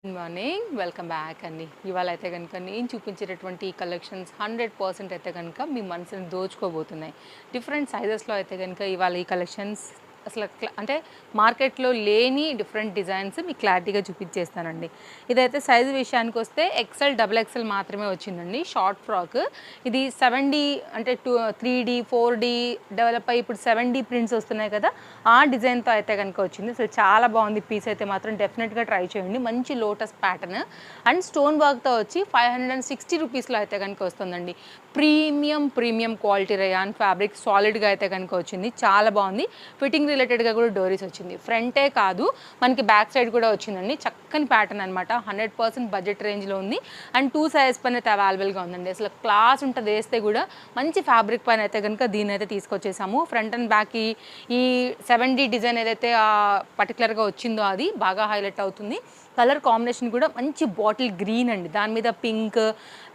Good morning. Welcome back అండి. ఇవాళ అయితే కనుక నేను చూపించేటటువంటి ఈ కలెక్షన్స్ 100% అయితే కనుక మీ మనసుని దోచుకోబోతున్నాయి. డిఫరెంట్ సైజెస్లో అయితే కనుక ఇవాళ ఈ కలెక్షన్స్ అసలు అంటే మార్కెట్లో లేని డిఫరెంట్ డిజైన్స్ మీకు క్లారిటీగా చూపించేస్తానండి. ఇదైతే సైజు విషయానికి వస్తే ఎక్సెల్ డబుల్ ఎక్సెల్ మాత్రమే వచ్చిందండి. షార్ట్ ఫ్రాక్ ఇది 7D అంటే 3D 4D డెవలప్ అయ్యి ఇప్పుడు 7D ప్రింట్స్ వస్తున్నాయి కదా, ఆ డిజైన్తో అయితే కనుక వచ్చింది. సో చాలా బాగుంది పీస్ అయితే మాత్రం డెఫినెట్గా ట్రై చేయండి. మంచి లోటస్ ప్యాటర్న్ అండ్ స్టోన్ వర్క్తో వచ్చి 560 రూపీస్లో అయితే కనుక వస్తుందండి. ప్రీమియం క్వాలిటీ రేయాన్ ఫ్యాబ్రిక్ సాలిడ్గా అయితే కనుక వచ్చింది. చాలా బాగుంది. ఫిట్టింగ్ రిలేటెడ్గా కూడా డోరీస్ వచ్చింది. ఫ్రంటే కాదు మనకి బ్యాక్ సైడ్ కూడా వచ్చిందండి. చక్కని ప్యాటర్న్ అనమాట. 100% బడ్జెట్ రేంజ్లో ఉంది అండ్ 2 సైజ్ పైన అయితే అవైలబుల్గా ఉందండి. అసలు క్లాస్ ఉంటుంది, వేస్తే కూడా మంచి ఫ్యాబ్రిక్ పైన అయితే కనుక దీన్ని అయితే తీసుకొచ్చేసాము. ఫ్రంట్ అండ్ బ్యాక్ ఈ 7D డిజైన్ ఏదైతే పర్టికులర్గా వచ్చిందో అది బాగా హైలైట్ అవుతుంది. కలర్ కాంబినేషన్ కూడా మంచి బాటిల్ గ్రీన్ అండి, దాని మీద పింక్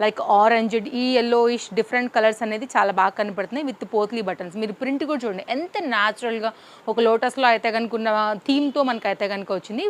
లైక్ ఆరెంజ్ ఈ ఎల్లోయిష్ డిఫరెంట్ కలర్స్ అనేది చాలా బాగా కనపడుతున్నాయి విత్ పోత్లీ బటన్స్. మీరు ప్రింట్ కూడా చూడండి ఎంత న్యాచురల్గా ఒక లోటస్లో అయితే కనుకున్న థీమ్తో మనకు అయితే కనుక వచ్చింది.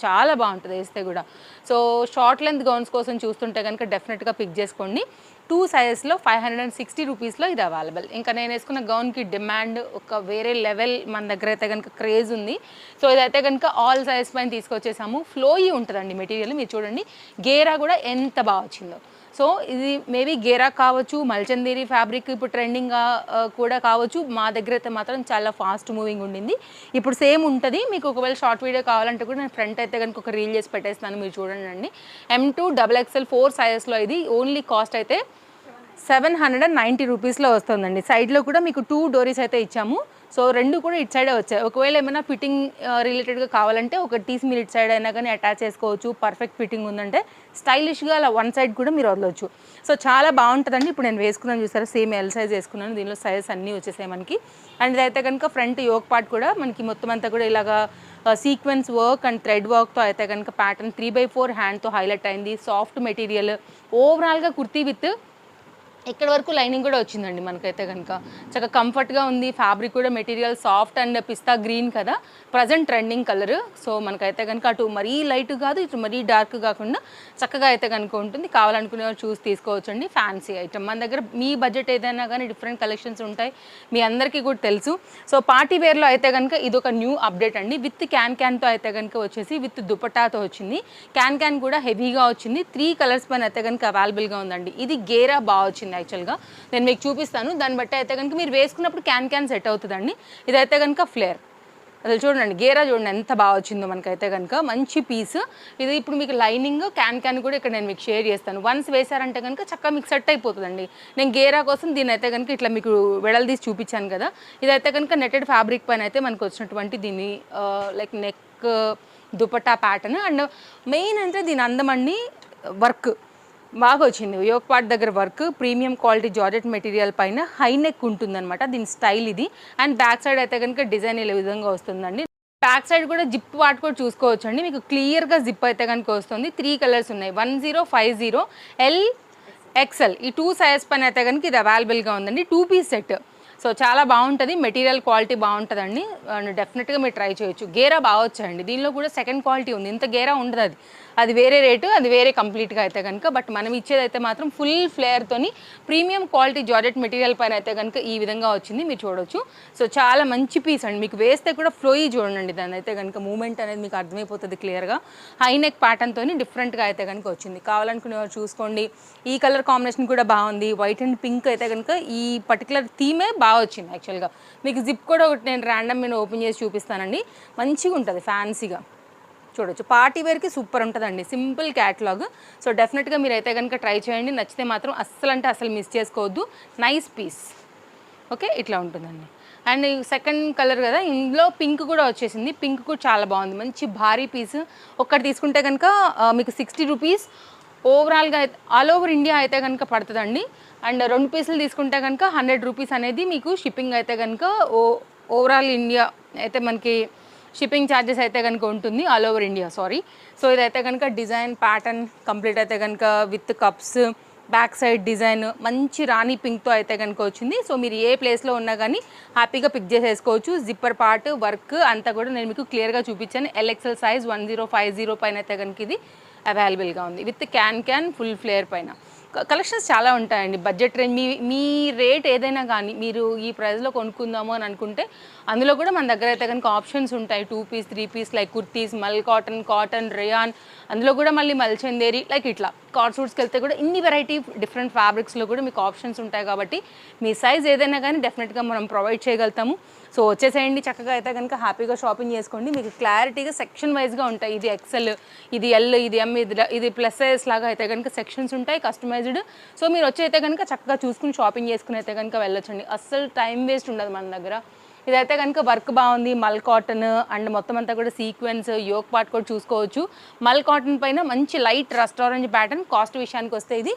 చాలా బాగుంటుంది వేస్తే కూడా. సో షార్ట్ లెంత్ గౌన్స్ కోసం చూస్తుంటే కనుక డెఫినెట్గా పిక్ చేసుకోండి. 2 సైజెస్లో 560 రూపీస్లో ఇది అవైలబుల్. ఇంకా నేను వేసుకున్న గౌన్కి డిమాండ్ ఒక వేరే లెవెల్ మన దగ్గర అయితే కనుక క్రేజ్ ఉంది. సో ఇదైతే కనుక ఆల్ సైజ్ పైన తీసుకొచ్చేసాము. ఫ్లోయి ఉంటుందండి మెటీరియల్. మీరు చూడండి గేరా కూడా ఎంత బాగా వచ్చిందో. సో ఇది మేబీ గేరా కావచ్చు, మల్చందేరి ఫ్యాబ్రిక్ ఇప్పుడు ట్రెండింగ్గా కూడా కావచ్చు. మా దగ్గర అయితే మాత్రం చాలా ఫాస్ట్ మూవింగ్ ఉండింది. ఇప్పుడు సేమ్ ఉంటుంది. మీకు ఒకవేళ షార్ట్ వీడియో కావాలంటే కూడా నేను ఫ్రంట్ అయితే కనుక ఒక రీల్ చేసి పెట్టేస్తాను, మీరు చూడండి అండి. M2 XXL 4 సైజెస్లో ఇది ఓన్లీ కాస్ట్ అయితే 790 రూపీస్లో వస్తుందండి. సైడ్లో కూడా మీకు 2 డోరీస్ అయితే ఇచ్చాము. సో రెండు కూడా ఇటు సైడే వచ్చాయి. ఒకవేళ ఏమైనా ఫిట్టింగ్ రిలేటెడ్గా కావాలంటే ఒక తీసి మీరు ఇటు సైడ్ అయినా కానీ అటాచ్ చేసుకోవచ్చు. పర్ఫెక్ట్ ఫిట్టింగ్ ఉందంటే స్టైలిష్గా అలా వన్ సైడ్ కూడా మీరు వదలవచ్చు. సో చాలా బాగుంటుందండి. ఇప్పుడు నేను వేసుకున్నాను చూసారా, సేమ్ ఎల్ సైజ్ వేసుకున్నాను. దీనిలో సైజెస్ అన్నీ వచ్చేసాయి మనకి. అండ్ ఇదైతే కనుక ఫ్రంట్ యోక్ పార్ట్ కూడా మనకి మొత్తం అంతా కూడా ఇలాగా సీక్వెన్స్ వర్క్ అండ్ థ్రెడ్ వర్క్తో అయితే కనుక ప్యాటర్న్ 3/4 హ్యాండ్తో హైలైట్ అయింది. సాఫ్ట్ మెటీరియల్ ఓవరాల్గా కుర్తీ విత్ ఇక్కడ వరకు లైనింగ్ కూడా వచ్చిందండి. మనకైతే కనుక చక్కగా కంఫర్ట్గా ఉంది. ఫ్యాబ్రిక్ కూడా material soft and pista green కదా, ప్రజెంట్ ట్రెండింగ్ కలర్. సో మనకైతే కనుక అటు మరీ లైట్ కాదు, ఇటు మరీ డార్క్ కాకుండా చక్కగా అయితే కనుక ఉంటుంది. కావాలనుకునే వాళ్ళు చూసి తీసుకోవచ్చండి. ఫ్యాన్సీ ఐటమ్ మన దగ్గర. మీ బడ్జెట్ ఏదైనా కానీ డిఫరెంట్ కలెక్షన్స్ ఉంటాయి, మీ అందరికీ కూడా తెలుసు. సో పార్టీ వేర్లో అయితే కనుక ఇది ఒక న్యూ అప్డేట్ అండి. విత్ క్యాన్తో అయితే కనుక వచ్చేసి విత్ దుపట్టాతో వచ్చింది. క్యాన్ కూడా హెవీగా వచ్చింది. 3 కలర్స్ పైన అయితే కనుక అవైలబుల్గా ఉందండి. ఇది గేరా బాగా వచ్చింది. యాక్చువల్గా నేను మీకు చూపిస్తాను. దాన్ని బట్టి అయితే కనుక మీరు వేసుకున్నప్పుడు క్యాన్ సెట్ అవుతుందండి. ఇదైతే కనుక ఫ్లేర్. అసలు చూడండి గేరా చూడండి ఎంత బాగా వచ్చిందో మనకైతే కనుక. మంచి పీస్ ఇది. ఇప్పుడు మీకు లైనింగ్ క్యాన్ కూడా ఇక్కడ నేను మీకు షేర్ చేస్తాను. వన్స్ వేసారంటే కనుక చక్కగా మీకు సెట్ అయిపోతుందండి. నేను గేరా కోసం దీని అయితే కనుక ఇట్లా మీకు వెడల్దీసి చూపించాను కదా. ఇదైతే కనుక నెట్టెడ్ ఫ్యాబ్రిక్ పైన అయితే మనకు వచ్చినటువంటి దీన్ని like neck dupatta pattern. And main అంటే దీని అందమండి వర్క్ బాగా వచ్చింది. యోక్ పార్ట్ దగ్గర work premium quality georgette material పైన హై నెక్ ఉంటుందన్నమాట. దీని స్టైల్ ఇది. అండ్ బ్యాక్ సైడ్ అయితే కనుక డిజైన్ ఇలా విధంగా వస్తుందండి. బ్యాక్ సైడ్ కూడా జిప్ పార్ట్ కూడా చూసుకోవచ్చు అండి. మీకు క్లియర్గా జిప్ అయితే కనుక వస్తుంది. 3 కలర్స్ ఉన్నాయి, 1050 LXL. ఈ 2 సైజ్ పైన అయితే కనుక ఇది అవైలబుల్గా ఉందండి. 2 పీస్ సెట్. సో చాలా బాగుంటుంది. మెటీరియల్ క్వాలిటీ బాగుంటుందండి. డెఫినెట్గా మీరు ట్రై చేయొచ్చు. గేరా బాగా వచ్చాయండి. దీనిలో కూడా సెకండ్ క్వాలిటీ ఉంది. ఇంత గేరా ఉండదు, అది వేరే రేటు, అది వేరే కంప్లీట్గా అయితే కనుక. బట్ మనం ఇచ్చేదైతే మాత్రం ఫుల్ ఫ్లేయర్తోని ప్రీమియం క్వాలిటీ జార్జెట్ మెటీరియల్ పైన అయితే కనుక ఈ విధంగా వచ్చింది, మీరు చూడొచ్చు. సో చాలా మంచి పీస్ అండి. మీకు వేస్తే కూడా ఫ్లోయి చూడండి, దాని అయితే కనుక మూమెంట్ అనేది మీకు అర్థమైపోతుంది క్లియర్గా. హై నెక్ ప్యాటర్న్తో డిఫరెంట్గా అయితే కనుక వచ్చింది. కావాలనుకునే వారు చూసుకోండి. ఈ కలర్ కాంబినేషన్ కూడా బాగుంది. వైట్ అండ్ పింక్ అయితే కనుక ఈ పర్టికులర్ థీమే బాగా వచ్చింది యాక్చువల్గా. మీకు జిప్ కూడా ఒకటి నేను ర్యాండమ్ నేను ఓపెన్ చేసి చూపిస్తానండి. మంచిగా ఉంటుంది, ఫ్యాన్సీగా చూడొచ్చు. పార్టీ వేర్కి సూపర్ ఉంటుందండి. Simple catalogue. సో డెఫినెట్గా మీరు అయితే కనుక ట్రై చేయండి. నచ్చితే మాత్రం అస్సలు మిస్ చేసుకోవద్దు. Nice piece. ఓకే, ఇట్లా ఉంటుందండి. అండ్ సెకండ్ కలర్ కదా, ఇందులో పింక్ కూడా వచ్చేసింది. పింక్ కూడా చాలా బాగుంది. మంచి భారీ పీస్. ఒక్కటి తీసుకుంటే కనుక మీకు 60 రూపీస్ ఓవరాల్గా ఆల్ ఓవర్ ఇండియా అయితే కనుక పడుతుందండి. అండ్ 2 పీసులు తీసుకుంటే కనుక 100 రూపీస్ అనేది మీకు షిప్పింగ్ అయితే కనుక ఓవరాల్ ఇండియా అయితే మనకి షిప్పింగ్ ఛార్జెస్ అయితే కనుక ఉంటుంది. All over India sorry. So ఇదైతే కనుక డిజైన్ ప్యాటర్న్ కంప్లీట్ అయితే కనుక with cups back side design మంచి రాణి పింక్తో అయితే కనుక వచ్చింది. సో మీరు ఏ ప్లేస్లో ఉన్నా కానీ హ్యాపీగా పిక్ చేసేసుకోవచ్చు. జిప్పర్ పార్ట్ వర్క్ అంతా కూడా నేను మీకు క్లియర్గా చూపించాను. ఎల్ఎక్సెల్ సైజ్ 1050 పైన అయితే కనుక ఇది అవైలబుల్గా ఉంది విత్ క్యాన్ ఫుల్ ఫ్లేర్ పైన. కలెక్షన్స్ చాలా ఉంటాయండి. బడ్జెట్ రేంజ్ మీ రేట్ ఏదైనా కానీ మీరు ఈ ప్రైస్లో కొనుక్కుందాము అని అనుకుంటే అందులో కూడా మన దగ్గర అయితే కనుక ఆప్షన్స్ ఉంటాయి. 2 పీస్ 3 పీస్ లైక్ కుర్తీస్, మల్ కాటన్ రేయాన్, అందులో కూడా మళ్ళీ మల్చందేరి లైక్ ఇట్లా కార్డ్ సూట్స్కి వెళ్తే కూడా ఇన్ని వెరైటీ డిఫరెంట్ ఫ్యాబ్రిక్స్లో కూడా మీకు ఆప్షన్స్ ఉంటాయి. కాబట్టి మీ సైజ్ ఏదైనా కానీ డెఫినెట్గా మనం ప్రొవైడ్ చేయగలుగుతాము. సో వచ్చేసేయండి, చక్కగా అయితే కనుక హ్యాపీగా షాపింగ్ చేసుకోండి. మీకు క్లారిటీగా సెక్షన్ వైజ్గా ఉంటాయి. ఇది ఎక్సెల్, ఇది ఎల్, ఇది ఎం, ఇది ప్లస్ సైజ్ లాగా అయితే కనుక సెక్షన్స్ ఉంటాయి కస్టమైజ్డ్. సో మీరు వచ్చి అయితే కనుక చక్కగా చూసుకుని షాపింగ్ చేసుకుని అయితే కనుక వెళ్ళొచ్చండి. అస్సలు టైం వేస్ట్ ఉండదు మన దగ్గర. ఇదైతే కనుక వర్క్ బాగుంది, మల్ కాటన్ అండ్ మొత్తం అంతా కూడా సీక్వెన్స్ యోక్ పార్ట్ కూడా చూసుకోవచ్చు. మల్ కాటన్ పైన మంచి light rust orange pattern. Cost విషయానికి వస్తే ఇది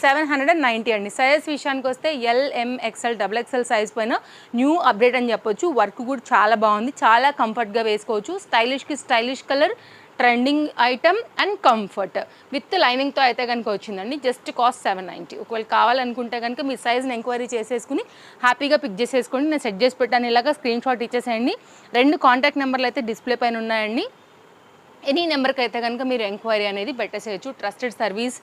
790 అండి. సైజ్ విషయానికి వస్తే L, M, XL, XXL size పైన న్యూ అప్డేట్ అని చెప్పొచ్చు. వర్క్ కూడా చాలా బాగుంది, చాలా కంఫర్ట్గా వేసుకోవచ్చు. స్టైలిష్కి stylish colour, trending item and comfort with లైనింగ్తో అయితే కనుక వచ్చిందండి. Just cost 790. ఒకవేళ కావాలనుకుంటే కనుక మీ సైజ్ని ఎంక్వైరీ చేసేసుకుని హ్యాపీగా పిక్ చేసేసుకోండి. నేను సెట్ చేసి పెట్టాను, ఇలాగా స్క్రీన్ షాట్ ఇచ్చేసేయండి. 2 కాంటాక్ట్ నెంబర్లు అయితే డిస్ప్లే పైన ఉన్నాయండి. ఎనీ నెంబర్కి అయితే కనుక మీరు ఎంక్వైరీ అనేది పెట్టేసేయచ్చు. ట్రస్టెడ్ సర్వీస్,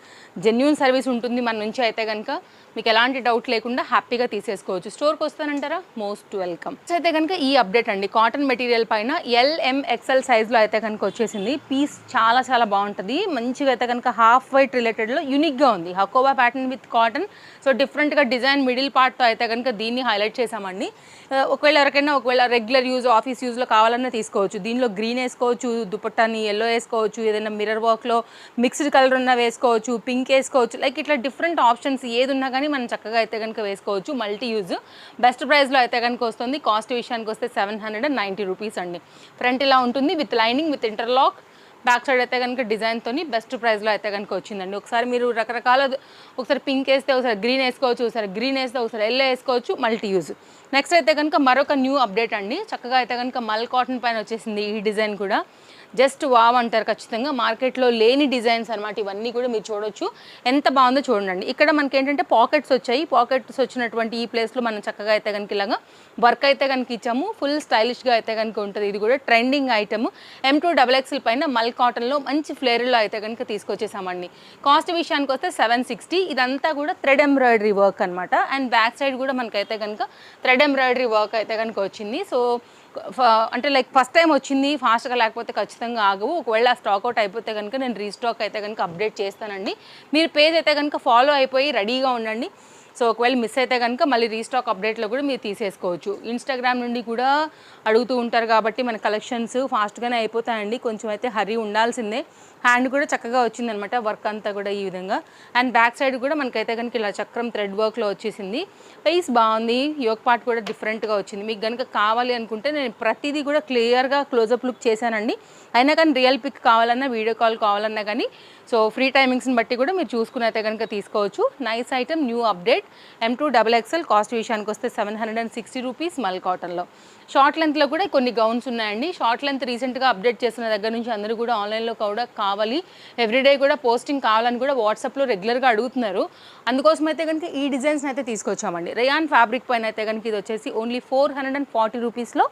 జెన్యూన్ సర్వీస్ ఉంటుంది మన నుంచి. అయితే కనుక మీకు ఎలాంటి డౌట్ లేకుండా హ్యాపీగా తీసేసుకోవచ్చు. స్టోర్కి వస్తానంటారా? Most welcome. అయితే కనుక ఈ అప్డేట్ అండి, కాటన్ మెటీరియల్ పైన ఎల్, ఎం, ఎక్స్ఎల్ సైజ్లో అయితే కనుక వచ్చేసింది. పీస్ చాలా చాలా బాగుంటుంది. మంచిగా అయితే కనుక హాఫ్ వైట్ రిలేటెడ్లో యూనిక్గా ఉంది. Hakoba pattern with cotton. So డిఫరెంట్గా డిజైన్ మిడిల్ పార్ట్తో అయితే కనుక దీన్ని హైలైట్ చేసామండి. ఒకవేళ రెగ్యులర్ యూజ్, ఆఫీస్ యూజ్లో కావాలన్నా తీసుకోవచ్చు. దీనిలో గ్రీన్ వేసుకోవచ్చు, దుపట్టాని ఎల్లో వేసుకోవచ్చు, ఏదైనా మిర్రర్ వర్క్లో మిక్స్డ్ కలర్ ఉన్న వేసుకోవచ్చు, పింక్ వేసుకోవచ్చు. లైక్ ఇట్లా డిఫరెంట్ ఆప్షన్స్ ఏది ఉన్నా కానీ మనం చక్కగా అయితే కనుక వేసుకోవచ్చు. మల్టీ యూజ్ బెస్ట్ ప్రైస్లో అయితే కనుక వస్తుంది. కాస్ట్ విషయానికి వస్తే 790 రూపీస్ అండి. ఫ్రంట్ ఇలా ఉంటుంది with lining with interlock. Back side అయితే కనుక డిజైన్తోని బెస్ట్ ప్రైస్లో అయితే కనుక వచ్చిందండి. ఒకసారి మీరు రకరకాల, ఒకసారి పింక్ వేస్తే ఒకసారి గ్రీన్ వేసుకోవచ్చు, ఒకసారి గ్రీన్ వేస్తే ఒకసారి ఎల్లో వేసుకోవచ్చు. Multi use. నెక్స్ట్ అయితే కనుక మరొక న్యూ అప్డేట్ అండి. చక్కగా అయితే కనుక మల్ కాటన్ పైన వచ్చేసింది. ఈ డిజైన్ కూడా జస్ట్ వావ్ అంటారు ఖచ్చితంగా. మార్కెట్లో లేని డిజైన్స్ అనమాట ఇవన్నీ కూడా. మీరు చూడొచ్చు ఎంత బాగుందో చూడండి. ఇక్కడ మనకి ఏంటంటే పాకెట్స్ వచ్చాయి. పాకెట్స్ వచ్చినటువంటి ఈ ప్లేస్లో మనం చక్కగా అయితే కనుక ఇలాగా వర్క్ అయితే కనుక ఇచ్చాము. ఫుల్ స్టైలిష్గా అయితే కనుక ఉంటుంది. ఇది కూడా ట్రెండింగ్ ఐటమ్. M2XXL పైన మల్ కాటన్లో మంచి ఫ్లేర్లో అయితే కనుక తీసుకొచ్చేసామండి. కాస్ట్ విషయానికి వస్తే 760. ఇదంతా కూడా థ్రెడ్ ఎంబ్రాయిడరీ వర్క్ అనమాట. అండ్ బ్యాక్ సైడ్ కూడా మనకైతే కనుక థ్రెడ్ ఎంబ్రాయిడరీ వర్క్ అయితే కనుక వచ్చింది. సో అంటే లైక్ ఫస్ట్ టైం వచ్చింది, ఫాస్ట్గా లేకపోతే ఖచ్చితంగా ఆగవు. ఒకవేళ స్టాక్ అవుట్ అయిపోతే కనుక నేను రీస్టాక్ అయితే కనుక అప్డేట్ చేస్తానండి. మీరు పేజ్ అయితే కనుక ఫాలో అయిపోయి రెడీగా ఉండండి. సో ఒకవేళ మిస్ అయితే కనుక మళ్ళీ రీస్టాక్ అప్డేట్లో కూడా మీరు తీసేసుకోవచ్చు. ఇన్స్టాగ్రామ్ నుండి కూడా అడుగుతూ ఉంటారు కాబట్టి మన కలెక్షన్స్ ఫాస్ట్గానే అయిపోతాయండి. కొంచెం అయితే హరీ ఉండాల్సిందే. హ్యాండ్ కూడా చక్కగా వచ్చిందనమాట వర్క్ అంతా కూడా ఈ విధంగా. అండ్ బ్యాక్ సైడ్ కూడా మనకైతే కనుక ఇలా చక్రం థ్రెడ్ వర్క్లో వచ్చేసింది. పీస్ బాగుంది. యోక్ పార్ట్ కూడా డిఫరెంట్గా వచ్చింది. మీకు కనుక కావాలి అనుకుంటే నేను ప్రతిదీ కూడా క్లియర్గా క్లోజప్ లుక్ చేశానండి. అయినా కానీ రియల్ పిక్ కావాలన్నా, వీడియో కాల్ కావాలన్నా కానీ సో ఫ్రీ టైమింగ్స్ని బట్టి కూడా మీరు చూసుకుని అయితే కనుక తీసుకోవచ్చు. Nice item, new update. M2XXL. Cost విషయానికి వస్తే 760 రూపీస్ మల్ కాటన్లో. షార్ట్ లెంత్లో కూడా కొన్ని గౌన్స్ ఉన్నాయండి. షార్ట్ లెంత్ రీసెంట్గా అప్డేట్ చేసిన దగ్గర నుంచి అందరూ కూడా ఆన్లైన్లో కూడా కావాలి, ఎవ్రీడే కూడా పోస్టింగ్ కావాలని కూడా వాట్సాప్లో రెగ్యులర్గా అడుగుతున్నారు. అందుకోసం అయితే కనుక ఈ డిజైన్స్ని అయితే తీసుకొచ్చామండి. రేయాన్ ఫ్యాబ్రిక్ పైన అయితే కనుక ఇది వచ్చేసి ఓన్లీ 440 రూపీస్లో.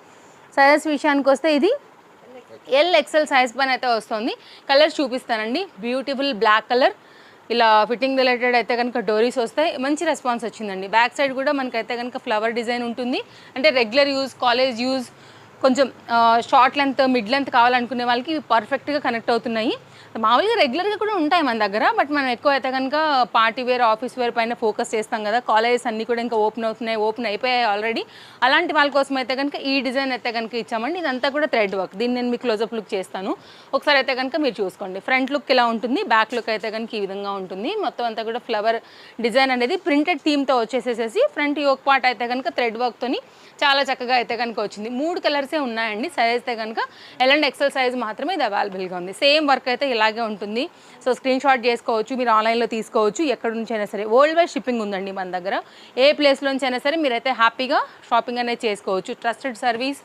సైజ్ విషయానికి వస్తే ఇది XL సైజ్ పైన అయితే వస్తుంది. కలర్స్ చూపిస్తానండి. బ్యూటిఫుల్ బ్లాక్ కలర్, ఇలా ఫిట్టింగ్ రిలేటెడ్ అయితే కనుక డోరీస్ వస్తాయి. మంచి రెస్పాన్స్ వచ్చిందండి. బ్యాక్ సైడ్ కూడా మనకైతే కనుక ఫ్లవర్ డిజైన్ ఉంటుంది. అంటే రెగ్యులర్ యూజ్, కాలేజ్ యూజ్, కొంచెం షార్ట్ లెంత్, మిడ్ లెంత్ కావాలనుకునే వాళ్ళకి ఇవి పర్ఫెక్ట్గా కనెక్ట్ అవుతున్నాయి. మామూలుగా రెగ్యులర్గా కూడా ఉంటాయి మన దగ్గర, బట్ మనం ఎక్కువ అయితే కనుక పార్టీ వేర్, ఆఫీస్ వేర్ పైన ఫోకస్ చేస్తాం కదా. కాలేజెస్ అన్నీ కూడా ఇంకా ఓపెన్ అయిపోయాయి ఆల్రెడీ. అలాంటి వాళ్ళ కోసం అయితే కనుక ఈ డిజైన్ అయితే కనుక ఇచ్చామండి. ఇదంతా కూడా థ్రెడ్ వర్క్. దీన్ని నేను మీకు క్లోజప్ లుక్ చేస్తాను. ఒకసారి అయితే కనుక మీరు చూసుకోండి. ఫ్రంట్ లుక్ ఇలా ఉంటుంది, బ్యాక్ లుక్ అయితే కనుక ఈ విధంగా ఉంటుంది. మొత్తం అంతా కూడా ఫ్లవర్ డిజైన్ అనేది ప్రింటెడ్ థీమ్తో వచ్చేసేసి ఫ్రంట్ యోక్ పార్ట్ అయితే కనుక థ్రెడ్ వర్క్తోని చాలా చక్కగా అయితే కనుక వచ్చింది. 3 కలర్సే ఉన్నాయండి. సైజ్ అయితే కనుక L and XL సైజ్ మాత్రమే ఇది అవైలబుల్గా ఉంది. సేమ్ వర్క్ అయితే ఇలాగే ఉంటుంది. సో స్క్రీన్ షాట్ చేసుకోవచ్చు, మీరు ఆన్లైన్లో తీసుకోవచ్చు. ఎక్కడి నుంచి అయినా సరే వరల్డ్ వైడ్ షిప్పింగ్ ఉందండి మన దగ్గర. ఏ ప్లేస్లోంచి అయినా సరే మీరైతే హ్యాపీగా షాపింగ్ అనేది చేసుకోవచ్చు. ట్రస్టెడ్ సర్వీస్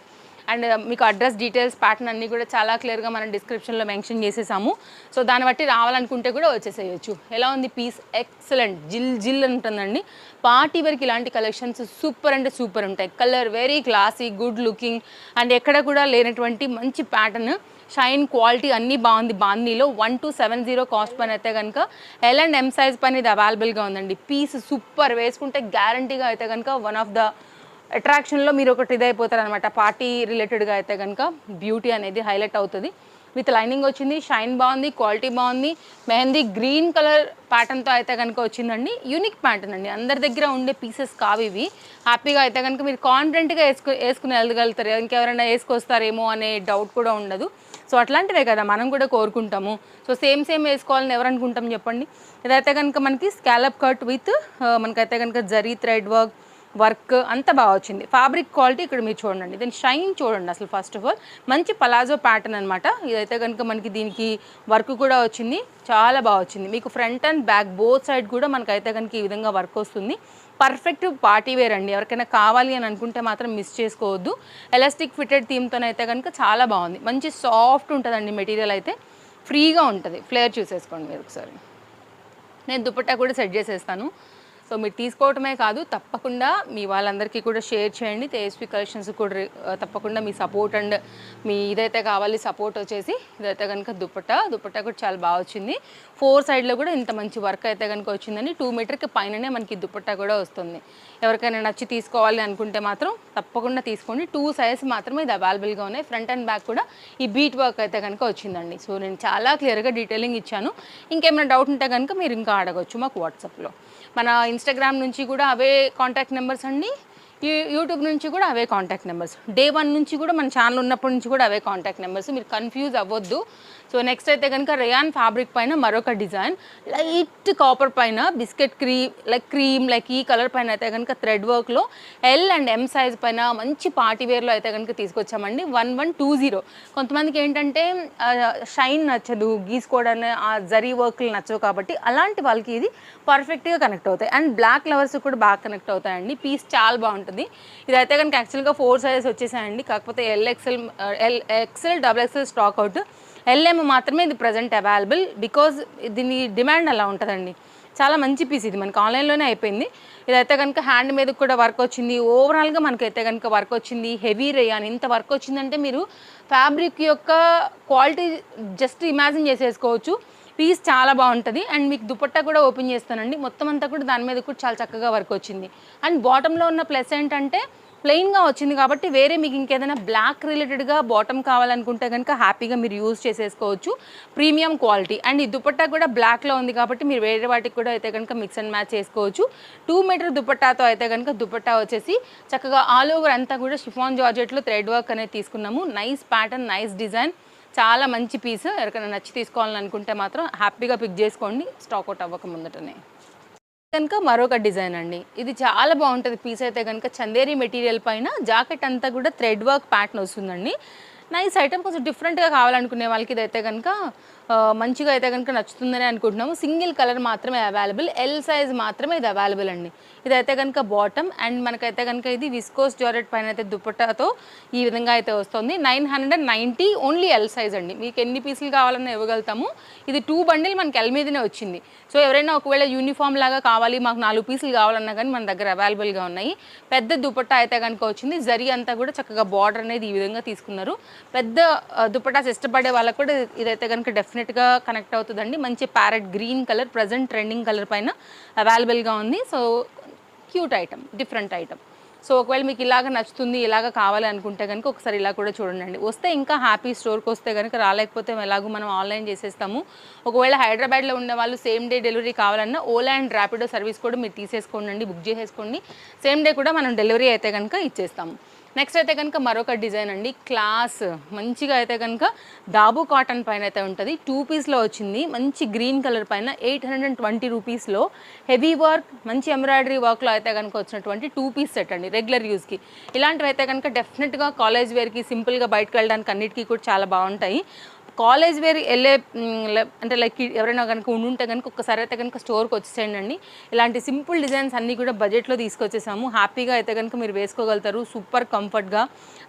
అండ్ మీకు అడ్రస్ డీటెయిల్స్ ప్యాటర్న్ అన్నీ కూడా చాలా క్లియర్గా మనం డిస్క్రిప్షన్లో మెన్షన్ చేసేసాము. సో దాన్ని బట్టి రావాలనుకుంటే కూడా వచ్చేసేయచ్చు. ఎలా ఉంది పీస్? ఎక్సలెంట్, జిల్ జిల్ ఉంటుందండి. పార్టీ వరకు ఇలాంటి కలెక్షన్స్ సూపర్ అంటే సూపర్ ఉంటాయి. Colour very classy, good looking and ఎక్కడ కూడా లేనటువంటి మంచి ప్యాటర్న్, షైన్, క్వాలిటీ అన్నీ బాగుంది. బాందీలో 1270 కాస్ట్ పైన అయితే కనుక ఎల్ అండ్ ఎం సైజ్ పైన ఇది అవైలబుల్గా ఉందండి. పీస్ సూపర్, వేసుకుంటే గ్యారంటీగా అయితే కనుక వన్ ఆఫ్ ద అట్రాక్షన్లో మీరు ఒకటి ఇదైపోతారు అనమాట. పార్టీ రిలేటెడ్గా అయితే కనుక బ్యూటీ అనేది హైలైట్ అవుతుంది. విత్ లైనింగ్ వచ్చింది, షైన్ బాగుంది, క్వాలిటీ బాగుంది. మెహందీ గ్రీన్ కలర్ ప్యాటర్న్తో అయితే కనుక వచ్చిందండి. యూనిక్ ప్యాటర్న్ అండి, అందరి దగ్గర ఉండే పీసెస్ కావు ఇవి. హ్యాపీగా అయితే కనుక మీరు కాన్ఫిడెంట్గా వేసుకుని వెళ్ళగలుగుతారు. ఇంకెవరైనా వేసుకొస్తారేమో అనే డౌట్ కూడా ఉండదు. సో అట్లాంటివే కదా మనం కూడా కోరుకుంటాము. సో సేమ్ వేసుకోవాలని ఎవరు అనుకుంటాం చెప్పండి. ఇదైతే కనుక మనకి స్కాలప్ కట్ విత్ మనకైతే కనుక జరీ థ్రెడ్ వర్క్ అంతా బాగా వచ్చింది. ఫ్యాబ్రిక్ క్వాలిటీ ఇక్కడ మీరు చూడండి, దీని షైన్ చూడండి. అసలు ఫస్ట్ ఆఫ్ ఆల్ మంచి పలాజో ప్యాటర్న్ అనమాట. ఇదైతే కనుక మనకి దీనికి వర్క్ కూడా వచ్చింది, చాలా బాగా వచ్చింది. మీకు front and back both side కూడా మనకైతే కనుక ఈ విధంగా వర్క్ వస్తుంది. పర్ఫెక్ట్ పార్టీ వేర్ అండి. ఎవరికైనా కావాలి అని అనుకుంటే మాత్రం మిస్ చేసుకోవద్దు. ఎలాస్టిక్ ఫిటెడ్ థీమ్తోనైతే కనుక చాలా బాగుంది. మంచి సాఫ్ట్ ఉంటుందండి మెటీరియల్, అయితే ఫ్రీగా ఉంటుంది. ఫ్లేర్ చూసేసుకోండి మీరు ఒకసారి. నేను దుపట్టా కూడా సెట్ చేసేస్తాను. సో మీరు తీసుకోవటమే కాదు, తప్పకుండా మీ వాళ్ళందరికీ కూడా షేర్ చేయండి. తేజస్వి కలెక్షన్స్ కూడా తప్పకుండా మీ సపోర్ట్ అండ్ మీ ఇదైతే కావాలి సపోర్ట్ వచ్చేసి. ఇదైతే కనుక దుపట్టా కూడా చాలా బాగా వచ్చింది. 4 సైడ్లో కూడా ఇంత మంచి వర్క్ అయితే కనుక వచ్చిందని 2 మీటర్కి పైననే మనకి దుపట్టా కూడా వస్తుంది. ఎవరికైనా నచ్చి తీసుకోవాలి అనుకుంటే మాత్రం తప్పకుండా తీసుకోండి. 2 సైజ్ మాత్రమే ఇది అవైలబుల్గా ఉన్నాయి. ఫ్రంట్ అండ్ బ్యాక్ కూడా ఈ బీట్ వర్క్ అయితే కనుక వచ్చిందండి. సో నేను చాలా క్లియర్గా డీటెయిలింగ్ ఇచ్చాను. ఇంకేమైనా డౌట్ ఉంటే కనుక మీరు ఇంకా అడగచ్చు మాకు వాట్సాప్లో. మన ఇన్స్టాగ్రామ్ నుంచి కూడా అవే కాంటాక్ట్ నెంబర్స్ అండి, యూట్యూబ్ నుంచి కూడా అవే కాంటాక్ట్ నెంబర్స్, డే 1 నుంచి కూడా మన ఛానల్ ఉన్నప్పటి నుంచి కూడా అవే కాంటాక్ట్ నెంబర్స్. మీరు కన్ఫ్యూజ్ అవ్వద్దు. సో నెక్స్ట్ అయితే కనుక రేయాన్ ఫ్యాబ్రిక్ పైన మరొక డిజైన్, లైట్ కాపర్ పైన బిస్కెట్ క్రీమ్ ఈ కలర్ పైన అయితే కనుక థ్రెడ్ వర్క్లో ఎల్ అండ్ ఎం సైజ్ పైన మంచి పార్టీ వేర్లో అయితే కనుక తీసుకొచ్చామండి. 1120. కొంతమందికి ఏంటంటే షైన్ నచ్చదు, గీసుకోవడానికి ఆ జరీ వర్క్లు నచ్చవు, కాబట్టి అలాంటి వాళ్ళకి ఇది పర్ఫెక్ట్గా కనెక్ట్ అవుతాయి. అండ్ బ్లాక్ లవర్స్ కూడా బాగా కనెక్ట్ అవుతాయండి. పీస్ చాలా బాగుంటుంది. ఇదైతే కనుక యాక్చువల్గా 4 సైజెస్ వచ్చేసాయండి. కాకపోతే XL double XL stock out, L మాత్రమే ఇది ప్రజెంట్ అవైలబుల్. బికాజ్ దీని డిమాండ్ అలా ఉంటుందండి. చాలా మంచి పీస్ ఇది, మనకి ఆన్లైన్లోనే అయిపోయింది. ఇదైతే కనుక హ్యాండ్ మీద కూడా వర్క్ వచ్చింది. ఓవరాల్గా మనకైతే కనుక వర్క్ వచ్చింది. హెవీ రేయాన్ ఇంత వర్క్ వచ్చిందంటే మీరు ఫ్యాబ్రిక్ యొక్క క్వాలిటీ జస్ట్ ఇమాజిన్ చేసేసుకోవచ్చు. పీస్ చాలా బాగుంటుంది. అండ్ మీకు దుపట్టా కూడా ఓపెన్ చేస్తానండి. మొత్తం అంతా కూడా దాని మీద కూడా చాలా చక్కగా వర్క్ వచ్చింది. అండ్ బాటంలో ఉన్న ప్లస్ ఏంటంటే ప్లెయిన్గా వచ్చింది, కాబట్టి వేరే మీకు ఇంకేదైనా బ్లాక్ రిలేటెడ్గా బాటమ్ కావాలనుకుంటే కనుక హ్యాపీగా మీరు యూజ్ చేసేసుకోవచ్చు. Premium quality. అండ్ ఈ దుపట్టా కూడా బ్లాక్లో ఉంది, కాబట్టి మీరు వేరే వాటికి కూడా అయితే కనుక మిక్స్ అండ్ మ్యాచ్ చేసుకోవచ్చు. 2 మీటర్ దుపట్టాతో అయితే కనుక దుపట్టా వచ్చేసి చక్కగా ఆల్ ఓవర్ అంతా కూడా షిఫాన్ జార్జెట్లో థ్రెడ్ వర్క్ అనేది తీసుకున్నాము. నైస్ ప్యాటర్న్, నైస్ డిజైన్, చాలా మంచి పీస్. ఎవరికైనా నచ్చి తీసుకోవాలని అనుకుంటే మాత్రం హ్యాపీగా పిక్ చేసుకోండి, స్టాక్ అవుట్ అవ్వక ముందటనే. కనుక మరొక డిజైన్ అండి, ఇది చాలా బాగుంటుంది. పీస్ అయితే కనుక చందేరి మెటీరియల్ పైన జాకెట్ అంతా కూడా థ్రెడ్ వర్క్ ప్యాటర్న్ వస్తుందండి. Nice item. కొంచెం డిఫరెంట్గా కావాలనుకునే వాళ్ళకి ఇదైతే కనుక మంచిగా అయితే కనుక నచ్చుతుందని అనుకుంటున్నాము. సింగిల్ కలర్ మాత్రమే అవైలబుల్, ఎల్ సైజ్ మాత్రమే ఇది అవైలబుల్ అండి. ఇదైతే కనుక బాటమ్. అండ్ మనకైతే కనుక ఇది విస్కోస్ జార్జెట్ పైన అయితే దుపట్టాతో ఈ విధంగా అయితే వస్తుంది. 990 ఓన్లీ ఎల్ సైజ్ అండి. మీకు ఎన్ని పీసులు కావాలన్నా ఇవ్వగలుగుతాము. ఇది 2 బండిల్ మనకి ఎల్ మీదనే వచ్చింది. సో ఎవరైనా ఒకవేళ యూనిఫామ్ లాగా కావాలి, మాకు 4 పీసులు కావాలన్నా కానీ మన దగ్గర అవైలబుల్గా ఉన్నాయి. పెద్ద దుపట్టా అయితే కనుక వచ్చింది. జరీ అంతా కూడా చక్కగా బార్డర్ అనేది ఈ విధంగా తీసుకున్నారు. పెద్ద దుపట్టాస్ ఇష్టపడే వాళ్ళకు కూడా ఇదైతే కనుక డెఫినెట్గా కనెక్ట్ అవుతుందండి. మంచి parrot green colour, present trending colour పైన అవైలబుల్గా ఉంది. So cute item, different item. So ఒకవేళ మీకు ఇలాగ నచ్చుతుంది, ఇలాగ కావాలి అనుకుంటే కనుక ఒకసారి ఇలా కూడా చూడండి. వస్తే ఇంకా హ్యాపీ, స్టోర్కి వస్తే కనుక, రాలేకపోతే ఎలాగో మనం ఆన్లైన్ చేసేస్తాము. ఒకవేళ హైదరాబాద్లో ఉన్న వాళ్ళు సేమ్ డే డెలివరీ కావాలన్నా ఓలా అండ్ ర్యాపిడో సర్వీస్ కూడా మీరు తీసేసుకోండి, బుక్ చేసేసుకోండి. సేమ్ డే కూడా మనం డెలివరీ అయితే కనుక ఇచ్చేస్తాము. నెక్స్ట్ అయితే కనుక మరొక డిజైన్ అండి, క్లాస్ మంచిగా అయితే కనుక దాబు కాటన్ పైన అయితే ఉంటుంది. 2 పీస్లో వచ్చింది. మంచి గ్రీన్ కలర్ పైన 820 రూపీస్లో హెవీ వర్క్, మంచి ఎంబ్రాయిడరీ వర్క్లో అయితే కనుక వచ్చినటువంటి 2 పీస్ సెట్ అండి. రెగ్యులర్ యూస్కి ఇలాంటివి అయితే కనుక డెఫినెట్గా కాలేజ్ వేర్కి, సింపుల్గా బయటకు వెళ్ళడానికి అన్నిటికీ కూడా చాలా బాగుంటాయి. కాలేజ్ వేర్ వెళ్ళే అంటే లైక్ ఎవరైనా కనుక ఉండుంటే కనుక ఒక్కసారి అయితే కనుక స్టోర్కి వచ్చేసేయండి. ఇలాంటి సింపుల్ డిజైన్స్ అన్నీ కూడా బడ్జెట్లో తీసుకొచ్చేసాము. హ్యాపీగా అయితే కనుక మీరు వేసుకోగలుగుతారు, సూపర్ కంఫర్ట్గా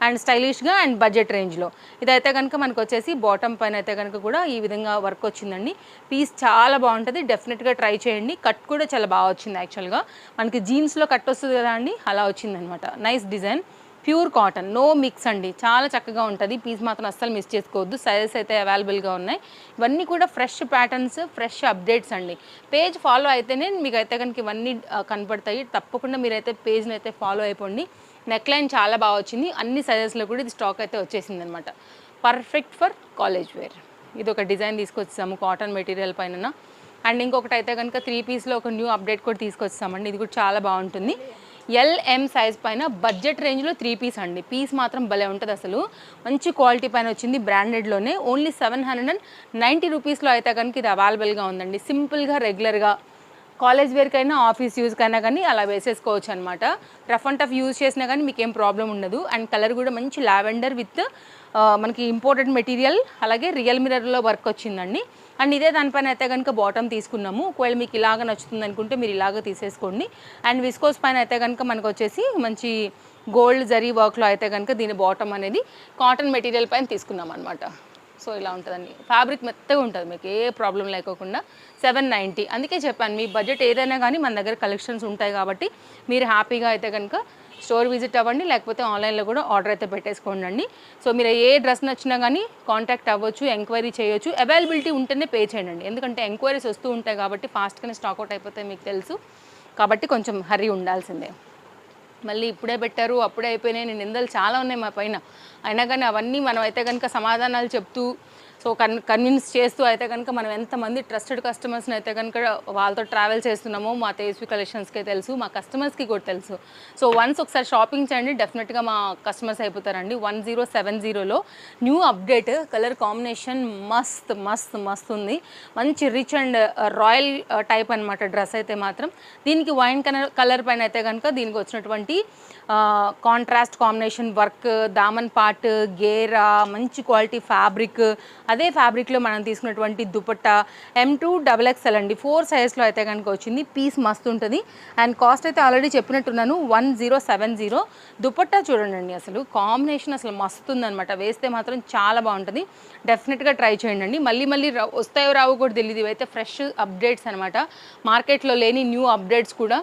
అండ్ స్టైలిష్గా అండ్ బడ్జెట్ రేంజ్లో. ఇదైతే కనుక మనకు వచ్చేసి బాటమ్ పైన అయితే కనుక కూడా ఈ విధంగా వర్క్ వచ్చిందండి. పీస్ చాలా బాగుంటుంది, డెఫినెట్గా ట్రై చేయండి. కట్ కూడా చాలా బాగా వచ్చింది. యాక్చువల్గా మనకి జీన్స్లో కట్ వస్తుంది కదా అండి, అలా వచ్చిందనమాట. Nice design, pure cotton, no mix అండి, చాలా చక్కగా ఉంటుంది. పీస్ మాత్రం అస్సలు మిస్ చేసుకోవద్దు. సైజెస్ అయితే అవైలబుల్గా ఉన్నాయి. ఇవన్నీ కూడా ఫ్రెష్ ప్యాటర్న్స్, ఫ్రెష్ అప్డేట్స్ అండి. పేజ్ ఫాలో అయితేనే మీకు అయితే కనుక ఇవన్నీ కనపడతాయి. తప్పకుండా మీరైతే పేజ్ని అయితే ఫాలో అయిపోండి. నెక్ లైన్ చాలా బాగా వచ్చింది. అన్ని సైజెస్లో కూడా ఇది స్టాక్ అయితే వచ్చేసింది అనమాట. Perfect for college wear. ఇది ఒక డిజైన్ తీసుకొచ్చాము కాటన్ మెటీరియల్ పైన. అండ్ ఇంకొకటి అయితే కనుక 3 పీస్లో ఒక న్యూ అప్డేట్ కూడా తీసుకొచ్చామండి. ఇది కూడా చాలా బాగుంటుంది. LM సైజ్ పైన బడ్జెట్ రేంజ్లో 3 పీస్ అండి. పీస్ మాత్రం భలే ఉంటుంది, అసలు మంచి క్వాలిటీ పైన వచ్చింది. బ్రాండెడ్లోనే ఓన్లీ 790 రూపీస్లో అయితే కనుక ఇది అవైలబుల్గా ఉందండి. సింపుల్గా రెగ్యులర్గా కాలేజ్ వేర్కైనా ఆఫీస్ యూజ్కైనా కానీ అలా వేసేసుకోవచ్చు అనమాట. రఫ్ అండ్ టఫ్ యూజ్ చేసినా కానీ మీకు ఏం ప్రాబ్లం ఉండదు. అండ్ కలర్ కూడా మంచి లావెండర్ విత్ మనకి ఇంపోర్టెడ్ మెటీరియల్, అలాగే రియల్ మిరర్లో వర్క్ వచ్చిందండి. అండ్ ఇదే దానిపైన అయితే కనుక బాటమ్ తీసుకున్నాము. ఒకవేళ మీకు ఇలాగ నచ్చుతుంది అనుకుంటే మీరు ఇలాగ తీసేసుకోండి. అండ్ విస్కోస్ పైన అయితే కనుక మనకు వచ్చేసి మంచి గోల్డ్ జరీ వర్క్లో అయితే కనుక దీని బాటమ్ అనేది కాటన్ మెటీరియల్ పైన తీసుకున్నాం అనమాట. సో ఇలా ఉంటుందండి. ఫ్యాబ్రిక్ మెత్తగా ఉంటుంది, మీకు ఏ ప్రాబ్లం లేకోకుండా. 790, అందుకే చెప్పాను మీ బడ్జెట్ ఏదైనా కానీ మన దగ్గర కలెక్షన్స్ ఉంటాయి కాబట్టి మీరు హ్యాపీగా అయితే కనుక స్టోర్ విజిట్ అవ్వండి, లేకపోతే ఆన్లైన్లో కూడా ఆర్డర్ అయితే పెట్టేసుకోండి. సో మీరు ఏ డ్రెస్ నచ్చినా కానీ కాంటాక్ట్ అవ్వచ్చు, ఎంక్వైరీ చేయొచ్చు. అవైలబిలిటీ ఉంటేనే పే చేయండి, ఎందుకంటే ఎంక్వైరీస్ వస్తూ ఉంటాయి కాబట్టి ఫాస్ట్గానే స్టాక్అవుట్ అయిపోతాయి మీకు తెలుసు. కాబట్టి కొంచెం హరీ ఉండాల్సిందే. మళ్ళీ ఇప్పుడే పెట్టారు, అప్పుడే అయిపోయినాయి, నేను నిందలు చాలా ఉన్నాయి మా పైన. అయినా కానీ అవన్నీ మనం అయితే కనుక సమాధానాలు చెప్తూ సో కన్విన్స్ చేస్తూ అయితే కనుక మనం ఎంతమంది ట్రస్టెడ్ కస్టమర్స్ని అయితే కనుక వాళ్ళతో ట్రావెల్ చేస్తున్నామో మా తేజస్వి కలెక్షన్స్కే తెలుసు, మా కస్టమర్స్కి కూడా తెలుసు. సో వన్స్ ఒకసారి షాపింగ్ చేయండి, డెఫినెట్గా మా కస్టమర్స్ అయిపోతారండి. 1070లో న్యూ అప్డేట్, కలర్ కాంబినేషన్ మస్త్ మస్త్ మస్త్ ఉంది. మంచి రిచ్ అండ్ రాయల్ టైప్ అనమాట డ్రెస్ అయితే మాత్రం. దీనికి వైన్ కలర్ పైన అయితే కనుక దీనికి వచ్చినటువంటి contrast combination work, Daman part, గేరా, మంచి క్వాలిటీ ఫ్యాబ్రిక్, అదే ఫ్యాబ్రిక్లో మనం తీసుకున్నటువంటి దుపట్టా M2 XXL అండి. 4 సైజ్లో అయితే కనుక వచ్చింది. పీస్ మస్తు ఉంటుంది. అండ్ కాస్ట్ అయితే ఆల్రెడీ చెప్పినట్టున్నాను 1070. దుపట్టా చూడండి, అసలు కాంబినేషన్ అసలు మస్తు ఉందనమాట. వేస్తే మాత్రం చాలా బాగుంటుంది. డెఫినెట్గా ట్రై చేయండి. మళ్ళీ మళ్ళీ వస్తాయో రావో కూడా తెలియదు. ఇవైతే ఫ్రెష్ అప్డేట్స్ అనమాట, మార్కెట్లో లేని న్యూ అప్డేట్స్ కూడా.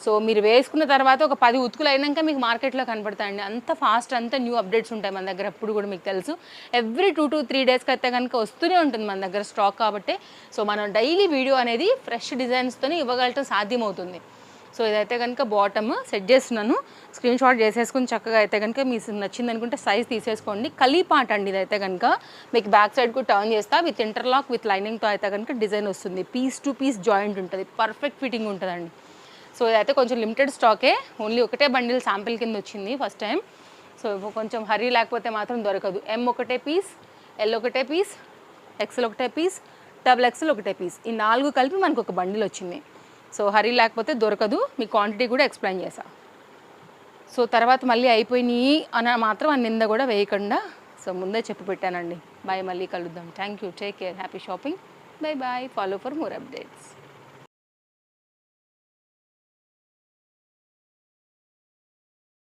సో మీరు వేసుకున్న తర్వాత ఒక 10 ఉతుకులు అయినాక మీకు మార్కెట్లో కనపడతాయండి. అంత ఫాస్ట్, అంత న్యూ అప్డేట్స్ ఉంటాయి మన దగ్గర. ఎప్పుడు కూడా మీకు తెలుసు ఎవ్రీ 2 to 3 డేస్కి అయితే కనుక వస్తూనే ఉంటుంది మన దగ్గర స్టాక్. కాబట్టి సో మనం డైలీ వీడియో అనేది ఫ్రెష్ డిజైన్స్తోనే ఇవ్వగలటం సాధ్యమవుతుంది. సో ఇదైతే కనుక బాటమ్ సెట్ చేస్తున్నాను, స్క్రీన్ షాట్ చేసేసుకుని చక్కగా అయితే కనుక మీకు నచ్చింది అనుకుంటే సైజ్ తీసేసుకోండి. కలీపాట అండి ఇదైతే కనుక. మీకు బ్యాక్ సైడ్ కూడా టర్న్ చేస్తా, విత్ ఇంటర్లాక్ విత్ లైనింగ్తో అయితే కనుక డిజైన్ వస్తుంది. పీస్ టు పీస్ జాయింట్ ఉంటుంది, పర్ఫెక్ట్ ఫిట్టింగ్ ఉంటుందండి. సో ఇదైతే కొంచెం లిమిటెడ్ స్టాకే, ఓన్లీ ఒకటే బండిల్ శాంపిల్ కింద వచ్చింది ఫస్ట్ టైం. సో కొంచెం హరీ లేకపోతే మాత్రం దొరకదు. M ఒకటే పీస్, L ఒకటే పీస్, XL ఒకటే పీస్, XXL ఒకటే పీస్, ఈ 4 కలిపి మనకు ఒక బండిల్ వచ్చింది. సో హరీ లేకపోతే దొరకదు. మీ క్వాంటిటీ కూడా ఎక్స్ప్లెయిన్ చేశా. సో తర్వాత మళ్ళీ అయిపోయినాయి అని మాత్రం ఆ నింద కూడా వేయకుండా సో ముందే చెప్పి పెట్టానండి. బాయ్, మళ్ళీ కలుద్దాం. Thank you, take care, happy shopping, bye bye, follow for more updates.